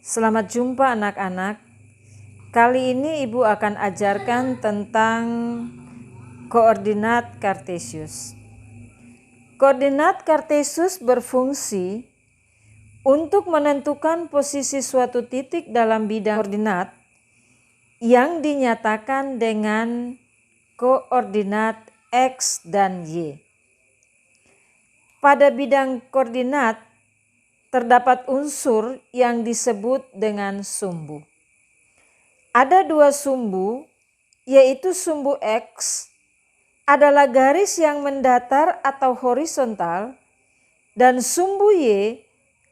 Selamat jumpa anak-anak. Kali ini Ibu akan ajarkan tentang koordinat Kartesius. Koordinat Kartesius berfungsi untuk menentukan posisi suatu titik dalam bidang koordinat yang dinyatakan dengan koordinat X dan Y. Pada bidang koordinat terdapat unsur yang disebut dengan sumbu. Ada dua sumbu, yaitu sumbu X adalah garis yang mendatar atau horizontal dan sumbu Y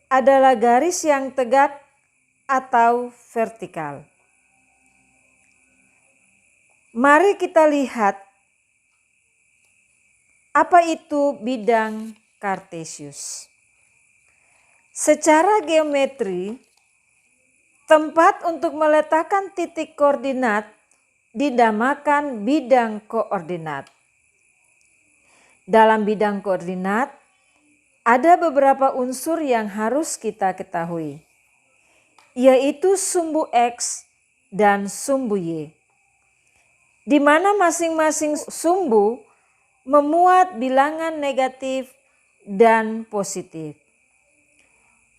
adalah garis yang tegak atau vertikal. Mari kita lihat apa itu bidang Kartesius. Secara geometri, tempat untuk meletakkan titik koordinat dinamakan bidang koordinat. Dalam bidang koordinat, ada beberapa unsur yang harus kita ketahui, yaitu sumbu X dan sumbu Y, di mana masing-masing sumbu memuat bilangan negatif dan positif.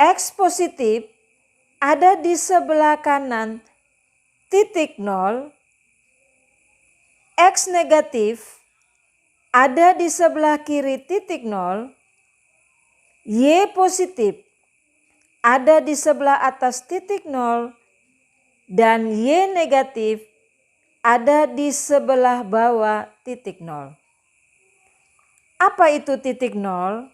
X positif ada di sebelah kanan titik 0, X negatif ada di sebelah kiri titik 0, Y positif ada di sebelah atas titik 0, dan Y negatif ada di sebelah bawah titik 0. Apa itu titik 0?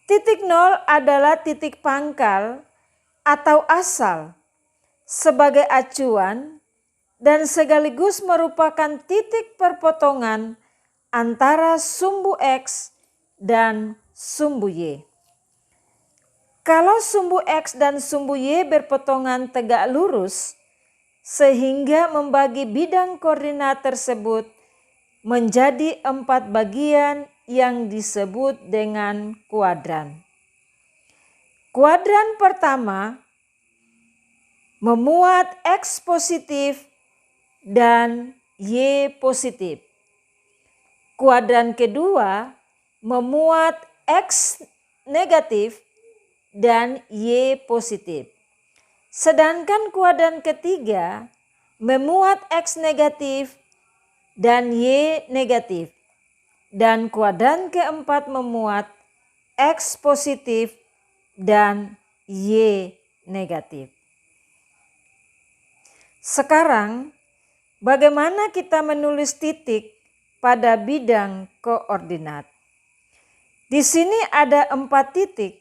Titik 0 adalah titik pangkal atau asal sebagai acuan dan sekaligus merupakan titik perpotongan antara sumbu X dan sumbu Y. Kalau sumbu X dan sumbu Y berpotongan tegak lurus sehingga membagi bidang koordinat tersebut menjadi 4 bagian yang disebut dengan kuadran. Kuadran pertama memuat X positif dan Y positif. Kuadran kedua memuat X negatif dan Y positif. Sedangkan kuadran ketiga memuat X negatif dan Y negatif. Dan kuadran keempat memuat X positif dan Y negatif. Sekarang, bagaimana kita menulis titik pada bidang koordinat? Di sini ada 4 titik,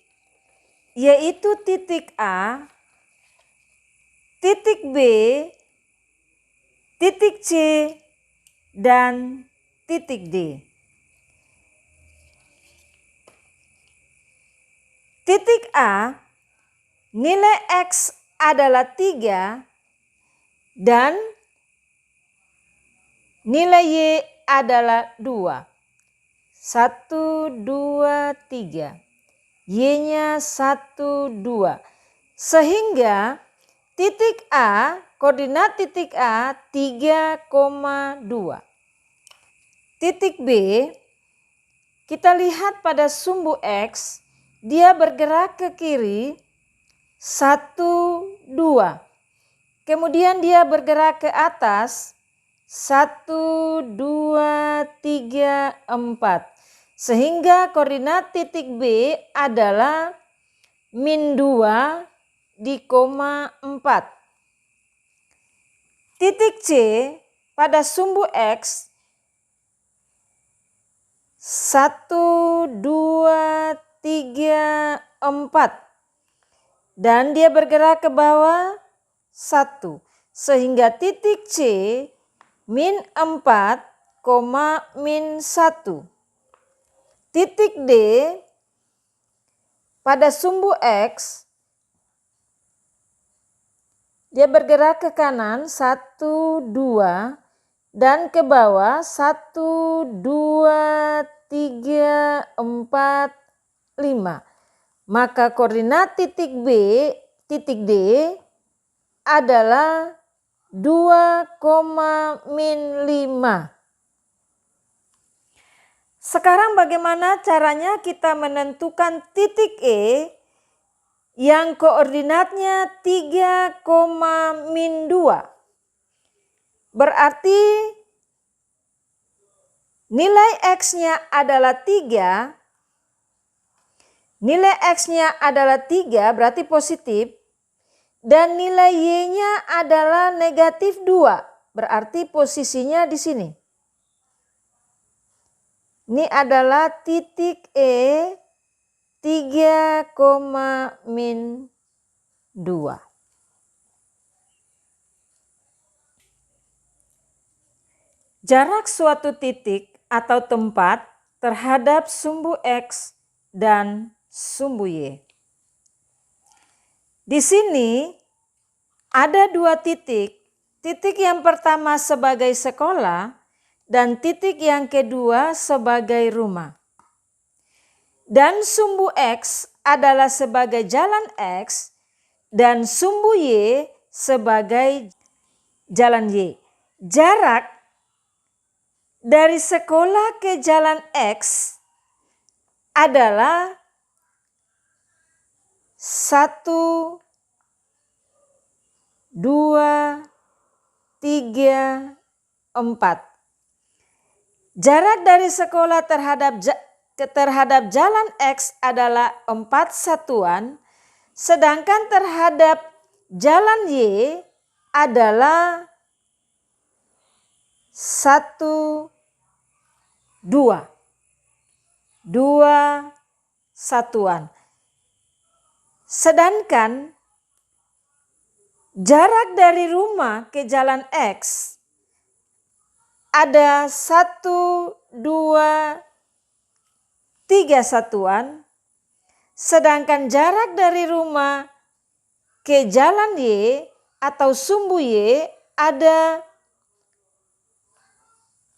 yaitu titik A, titik B, titik C, dan titik D. Titik A, nilai X adalah 3 dan nilai Y adalah 2. 1, 2, 3. Y-nya 1, 2. Sehingga titik A, koordinat titik A 3,2. Titik B, kita lihat pada sumbu X, dia bergerak ke kiri 1, 2. Kemudian dia bergerak ke atas 1, 2, 3, 4. Sehingga koordinat titik B adalah min 2 di koma 4. Titik C pada sumbu X 1, 2, 3, 4. Dan dia bergerak ke bawah 1. Sehingga titik C min 4, min 1. Titik D pada sumbu X dia bergerak ke kanan 1, 2 dan ke bawah 1, 2, 3, 4, 5. Maka koordinat titik B titik D adalah 2,-5. Sekarang bagaimana caranya kita menentukan titik E yang koordinatnya 3,-2? Berarti nilai X-nya adalah 3. Nilai X-nya adalah 3 berarti positif. Dan nilai Y-nya adalah negatif 2. Berarti posisinya di sini. Ini adalah titik E 3,-2. Jarak suatu titik atau tempat terhadap sumbu X dan sumbu Y. Di sini ada 2 titik. Titik yang pertama sebagai sekolah dan titik yang kedua sebagai rumah. Dan sumbu X adalah sebagai jalan X dan sumbu Y sebagai jalan Y. Jarak dari sekolah ke jalan X adalah 1, 2, 3, 4. Jarak dari sekolah terhadap jalan X adalah 4 satuan, sedangkan terhadap jalan Y adalah 1, 2 satuan. Sedangkan jarak dari rumah ke jalan X ada 1, 2, 3 satuan. Sedangkan jarak dari rumah ke jalan Y atau sumbu Y ada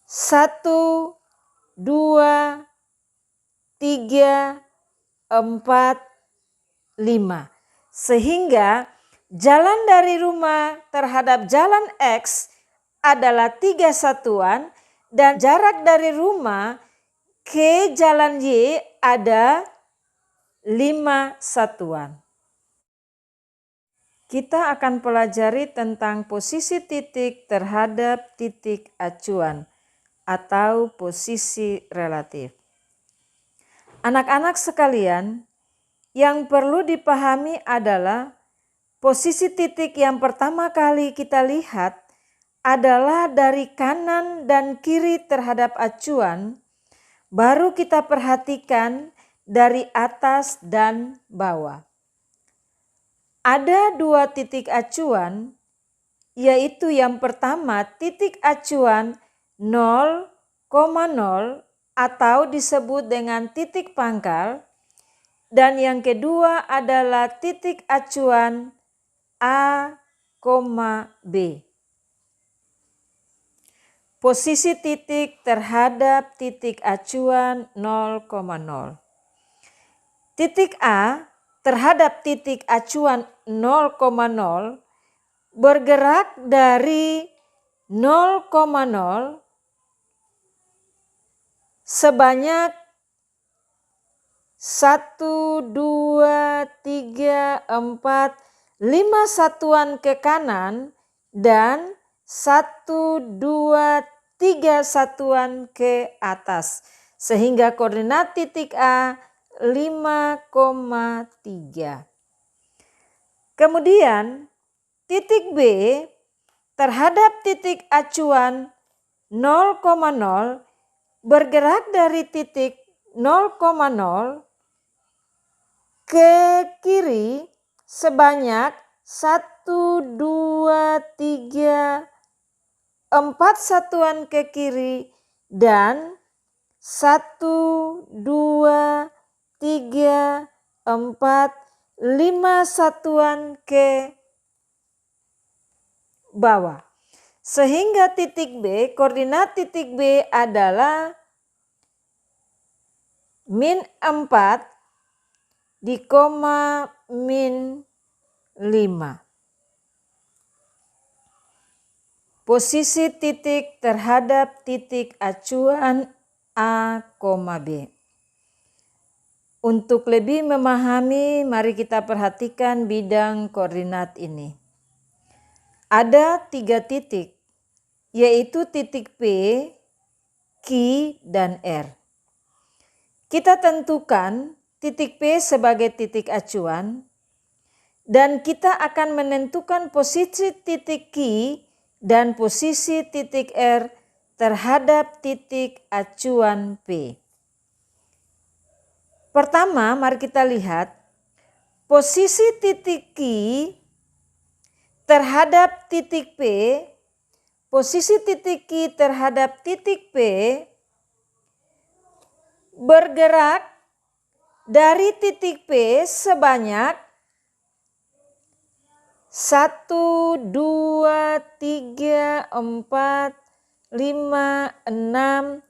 1, 2, 3, 4, 5. Sehingga jalan dari rumah terhadap jalan X adalah 3 satuan dan jarak dari rumah ke jalan Y ada 5 satuan. Kita akan pelajari tentang posisi titik terhadap titik acuan atau posisi relatif. Anak-anak sekalian, yang perlu dipahami adalah posisi titik yang pertama kali kita lihat adalah dari kanan dan kiri terhadap acuan, baru kita perhatikan dari atas dan bawah. Ada 2 titik acuan, yaitu yang pertama titik acuan 0,0 atau disebut dengan titik pangkal, dan yang kedua adalah titik acuan A, B. Posisi titik terhadap titik acuan 0,0. Titik A terhadap titik acuan 0,0 bergerak dari 0,0 sebanyak 1, 2, 3, 4, 5 satuan ke kanan dan 1, 2, 3 satuan ke atas. Sehingga koordinat titik A 5,3. Kemudian titik B terhadap titik acuan 0,0 bergerak dari titik 0,0 ke kiri sebanyak 1, 2, 3, 4 satuan ke kiri dan 1, 2, 3, 4, 5 satuan ke bawah. Sehingga titik B, koordinat titik B adalah -4 di koma -5. Posisi titik terhadap titik acuan A, B. Untuk lebih memahami, mari kita perhatikan bidang koordinat ini. Ada 3 titik, yaitu titik P, Q, dan R. Kita tentukan titik P sebagai titik acuan, dan kita akan menentukan posisi titik Q dan posisi titik R terhadap titik acuan P. Pertama, mari kita lihat posisi titik Q terhadap titik P. Posisi titik Q terhadap titik P bergerak dari titik P sebanyak 1, 2, 3, 4, 5, 6,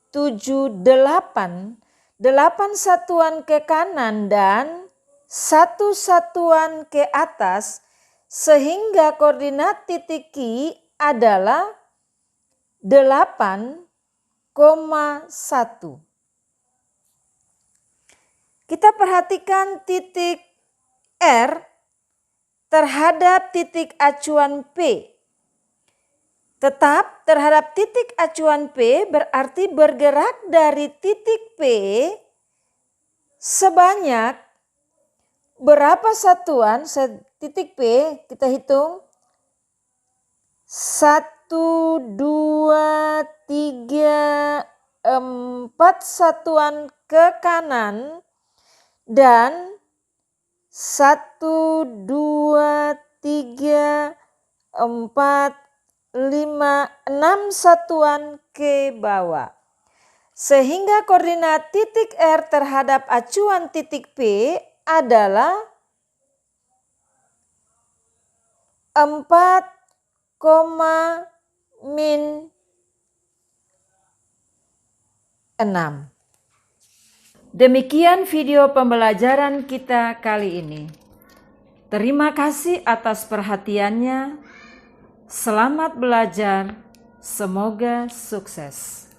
7, 8. 8 satuan ke kanan dan 1 satuan ke atas, sehingga koordinat titik Q adalah 8,1. Kita perhatikan titik R terhadap titik acuan P. Tetap terhadap titik acuan P berarti bergerak dari titik P sebanyak berapa satuan? Titik P kita hitung 1, 2, 3, 4 satuan ke kanan dan 1, 2, 3, 4, 5, 6 satuan ke bawah. Sehingga koordinat titik R terhadap acuan titik P adalah 4,-6. Demikian video pembelajaran kita kali ini. Terima kasih atas perhatiannya. Selamat belajar. Semoga sukses.